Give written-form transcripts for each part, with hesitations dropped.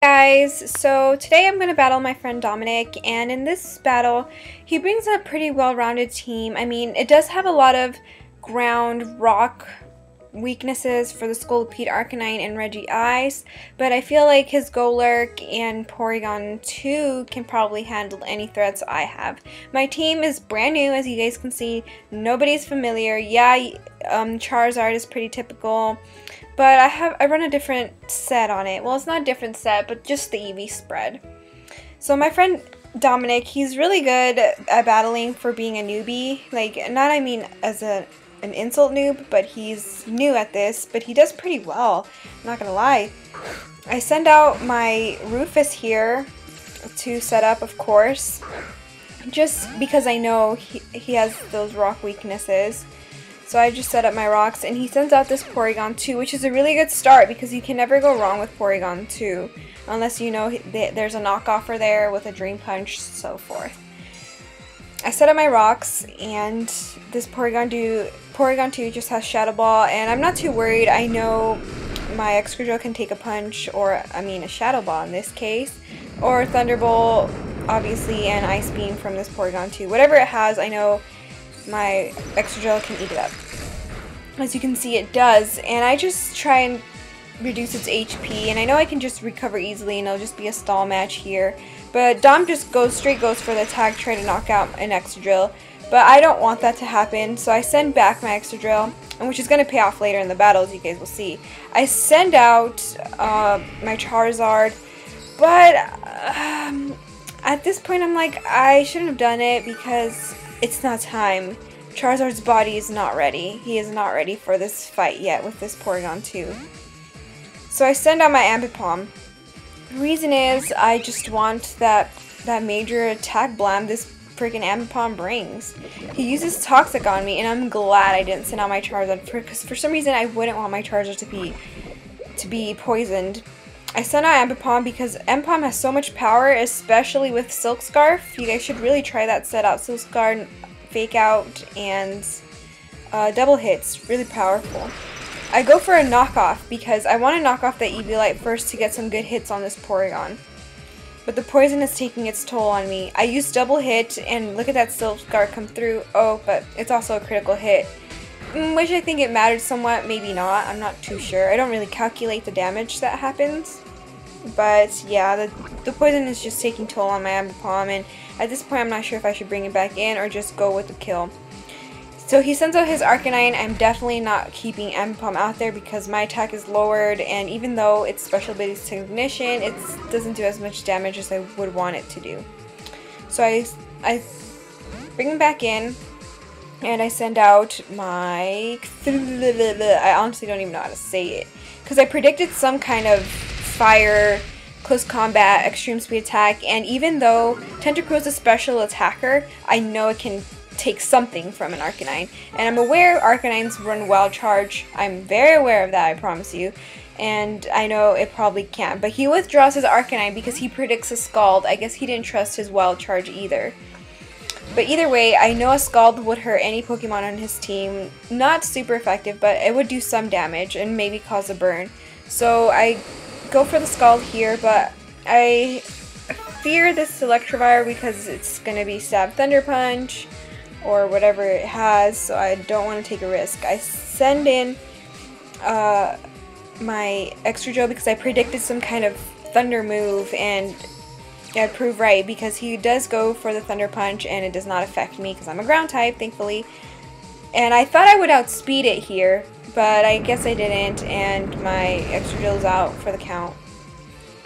Guys, so today I'm going to battle my friend Dominic, and in this battle he brings a pretty well-rounded team. I mean, it does have a lot of ground rock weaknesses for the Scolipede Arcanine and Reggie Ice, but I feel like his Golurk and Porygon 2 can probably handle any threats I have. My team is brand new, as you guys can see. Nobody's familiar. Yeah, Charizard is pretty typical. But I run a different set on it. Well, it's not a different set, but just the EV spread. So my friend Dominic, he's really good at battling for being a newbie. Like, not I mean as an insult noob, but he's new at this, but he does pretty well. I'm not gonna lie. I send out my Rufus here to set up, of course, just because I know he has those rock weaknesses. So I just set up my rocks, and he sends out this Porygon 2, which is a really good start because you can never go wrong with Porygon 2 unless you know there's a knockoffer there with a Dream Punch, so forth. I set up my rocks, and this Porygon 2 just has Shadow Ball, and I'm not too worried. I know my Excadrill can take a punch, or I mean a Shadow Ball in this case, or Thunderbolt, obviously, and Ice Beam from this Porygon 2. Whatever it has, I know my Excadrill can eat it up. As you can see, it does, and I just try and reduce its HP, and I know I can just recover easily, and it'll just be a stall match here. But Dom just goes for the attack, trying to knock out an Excadrill, but I don't want that to happen, so I send back my Excadrill, and which is going to pay off later in the battle, as you guys will see. I send out my Charizard, but at this point I'm like, I shouldn't have done it because it's not time. Charizard's body is not ready. He is not ready for this fight yet with this Porygon 2. So I send out my Ambipom. The reason is I just want that major attack blam this freaking Ambipom brings. He uses Toxic on me, and I'm glad I didn't send out my Charizard because for some reason I wouldn't want my Charizard to be poisoned. I sent out Ambipom because Ambipom has so much power, especially with Silk Scarf. You guys should really try that set out. Silk Scarf, Fake Out, and Double Hits. Really powerful. I go for a knockoff because I want to knock off the Eviolite first to get some good hits on this Porygon. But the poison is taking its toll on me. I use Double Hit, and look at that Silk Scarf come through. Oh, but it's also a critical hit. Which I think it mattered somewhat, maybe not. I'm not too sure. I don't really calculate the damage that happens. But yeah, the poison is just taking toll on my Ambipom, and at this point I'm not sure if I should bring it back in or just go with the kill. So he sends out his Arcanine. I'm definitely not keeping Ambipom out there because my attack is lowered, and even though its special ability is Technician, it doesn't do as much damage as I would want it to do. So I bring him back in, and I send out my... I honestly don't even know how to say it because I predicted some kind of fire, close combat, extreme speed attack, and even though Tentacruel is a special attacker, I know it can take something from an Arcanine, and I'm aware Arcanines run Wild Charge. I'm very aware of that, I promise you, and I know it probably can't, but he withdraws his Arcanine because he predicts a Scald. I guess he didn't trust his Wild Charge either. But either way, I know a Scald would hurt any Pokemon on his team. Not super effective, but it would do some damage and maybe cause a burn. So I go for the Scald here, but I fear this Electivire because it's going to be Stab Thunder Punch or whatever it has, so I don't want to take a risk. I send in my Excadrill because I predicted some kind of Thunder move, and I proved right because he does go for the Thunder Punch and it does not affect me because I'm a ground type, thankfully. And I thought I would outspeed it here, but I guess I didn't, and my Excadrill is out for the count.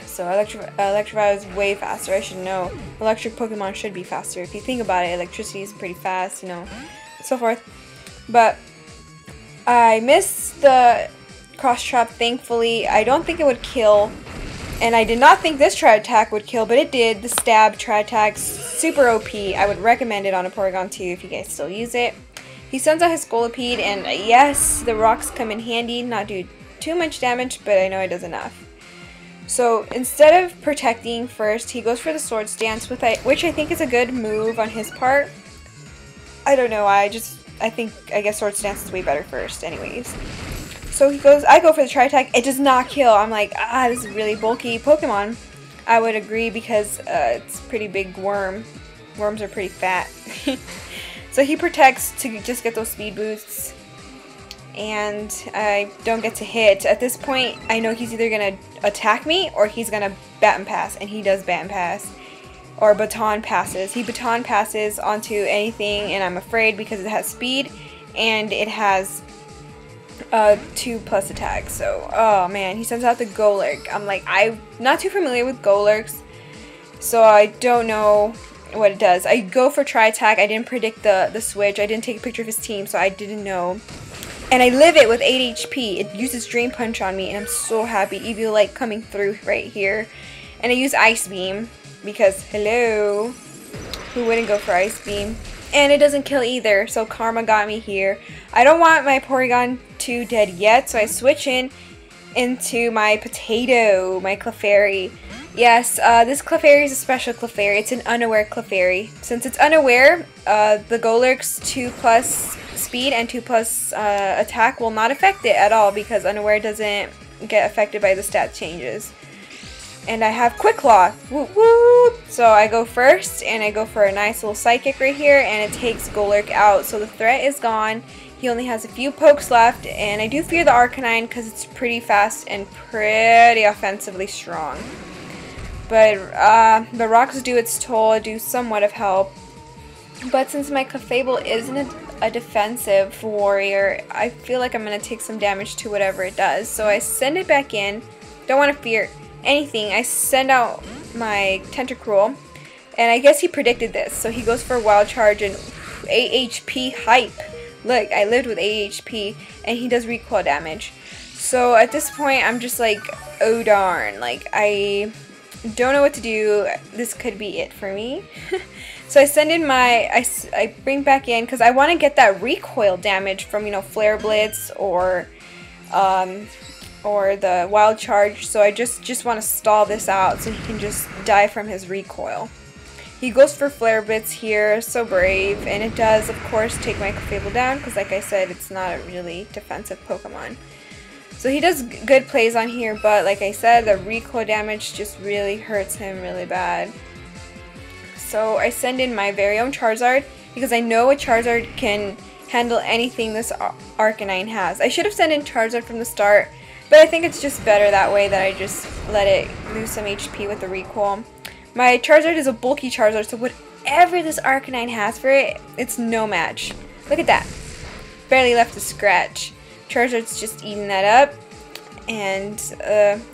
So Electivire is way faster, I should know. Electric Pokemon should be faster. If you think about it, electricity is pretty fast, you know, so forth. But I missed the Cross Trap, thankfully. I don't think it would kill, and I did not think this Tri-Attack would kill, but it did. The Stab Tri-Attack, super OP. I would recommend it on a Porygon 2 if you guys still use it. He sends out his Scolipede, and yes, the rocks come in handy. Not do too much damage, but I know it does enough. So instead of protecting first, he goes for the Swords Dance, which I think is a good move on his part. I don't know, I guess Swords Dance is way better first anyways. So he goes, I go for the tri-attack. It does not kill. I'm like, ah, this is really bulky Pokemon. I would agree because it's a pretty big worm. Worms are pretty fat. So he protects to just get those speed boosts. And I don't get to hit. At this point, I know he's either going to attack me or he's going to baton pass. And he does baton pass. Or baton passes. He baton passes onto anything, and I'm afraid because it has speed and it has 2+ attack. So, oh man, he sends out the Golurk. I'm like, I'm not too familiar with Golurks, so I don't know what it does. I go for tri-attack. I didn't predict the switch. I didn't take a picture of his team, so I didn't know. And I live it with 8 HP. It uses Drain Punch on me, and I'm so happy. Eviolite coming through right here. And I use Ice Beam. Because, hello, who wouldn't go for Ice Beam? And it doesn't kill either, so Karma got me here. I don't want my Porygon 2 dead yet, so I switch into my Potato, my Clefairy. Yes, this Clefairy is a special Clefairy. It's an unaware Clefairy. Since it's unaware, the Golurk's 2+ speed and 2+ attack will not affect it at all because unaware doesn't get affected by the stat changes. And I have Quick Claw. Whoop, whoop. So I go first, and I go for a nice little Psychic right here, and it takes Golurk out. So the threat is gone. He only has a few pokes left, and I do fear the Arcanine because it's pretty fast and pretty offensively strong. But the rocks do its toll, do somewhat of help. But since my Clefable isn't a defensive warrior, I feel like I'm going to take some damage to whatever it does. So I send it back in. Don't want to fear anything. I send out my Tentacruel, and I guess he predicted this, so he goes for a Wild Charge and 8 HP hype. Look, I lived with 8 HP, and he does recoil damage. So at this point, I'm just like, oh darn, like I don't know what to do. This could be it for me. So I send in my, I bring back in, because I want to get that recoil damage from, you know, Flare Blitz or the Wild Charge, so I just want to stall this out so he can just die from his recoil. He goes for Flare Blitz here, so brave, and it does, of course, take my Clefable down, because like I said, it's not a really defensive Pokemon. So he does good plays on here, but like I said, the recoil damage just really hurts him really bad. So I send in my very own Charizard, because I know a Charizard can handle anything this Arcanine has. I should have sent in Charizard from the start, but I think it's just better that way that I just let it lose some HP with the recoil. My Charizard is a bulky Charizard, so whatever this Arcanine has for it, it's no match. Look at that. Barely left a scratch. Charizard's just eating that up. And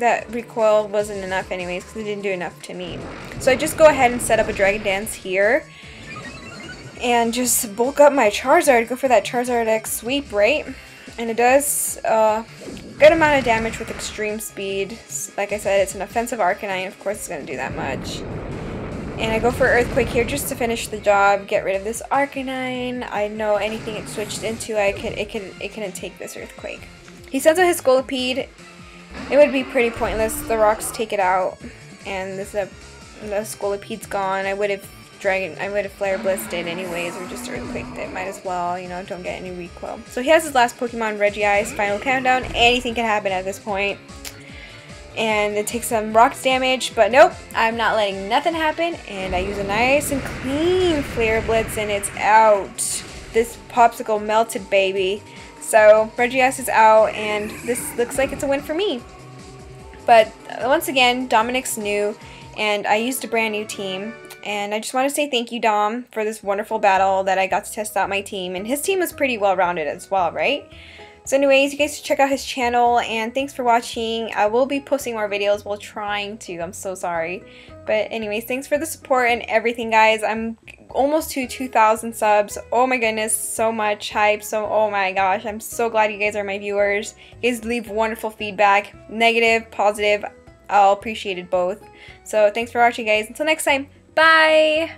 that recoil wasn't enough anyways, because it didn't do enough to me. So I just go ahead and set up a Dragon Dance here. And just bulk up my Charizard. Go for that Charizard X sweep, right? And it does a good amount of damage with extreme speed. Like I said, it's an offensive Arcanine. Of course, it's going to do that much. And I go for Earthquake here just to finish the job. Get rid of this Arcanine. I know anything it switched into, it can take this Earthquake. He sends out his Scolipede. It would be pretty pointless. The rocks take it out, and the Scolipede's gone. I would have Flare Blitzed it anyways, or just Earthquaked it. Might as well, you know, don't get any recoil. So he has his last Pokemon, Regice, final countdown. Anything can happen at this point. And it takes some rocks damage, but nope, I'm not letting nothing happen. And I use a nice and clean Flare Blitz, and it's out. This Popsicle melted, baby. So Regice is out, and this looks like it's a win for me. But once again, Dominic's new, and I used a brand new team. And I just want to say thank you, Dom, for this wonderful battle that I got to test out my team. And his team was pretty well-rounded as well, right? So anyways, you guys should check out his channel, and thanks for watching. I will be posting more videos while trying to. I'm so sorry. But anyways, thanks for the support and everything, guys. I'm almost to 2,000 subs. Oh my goodness, so much hype. So, oh my gosh, I'm so glad you guys are my viewers. You guys leave wonderful feedback. Negative, positive, I'll appreciate it both. So thanks for watching, guys. Until next time, bye!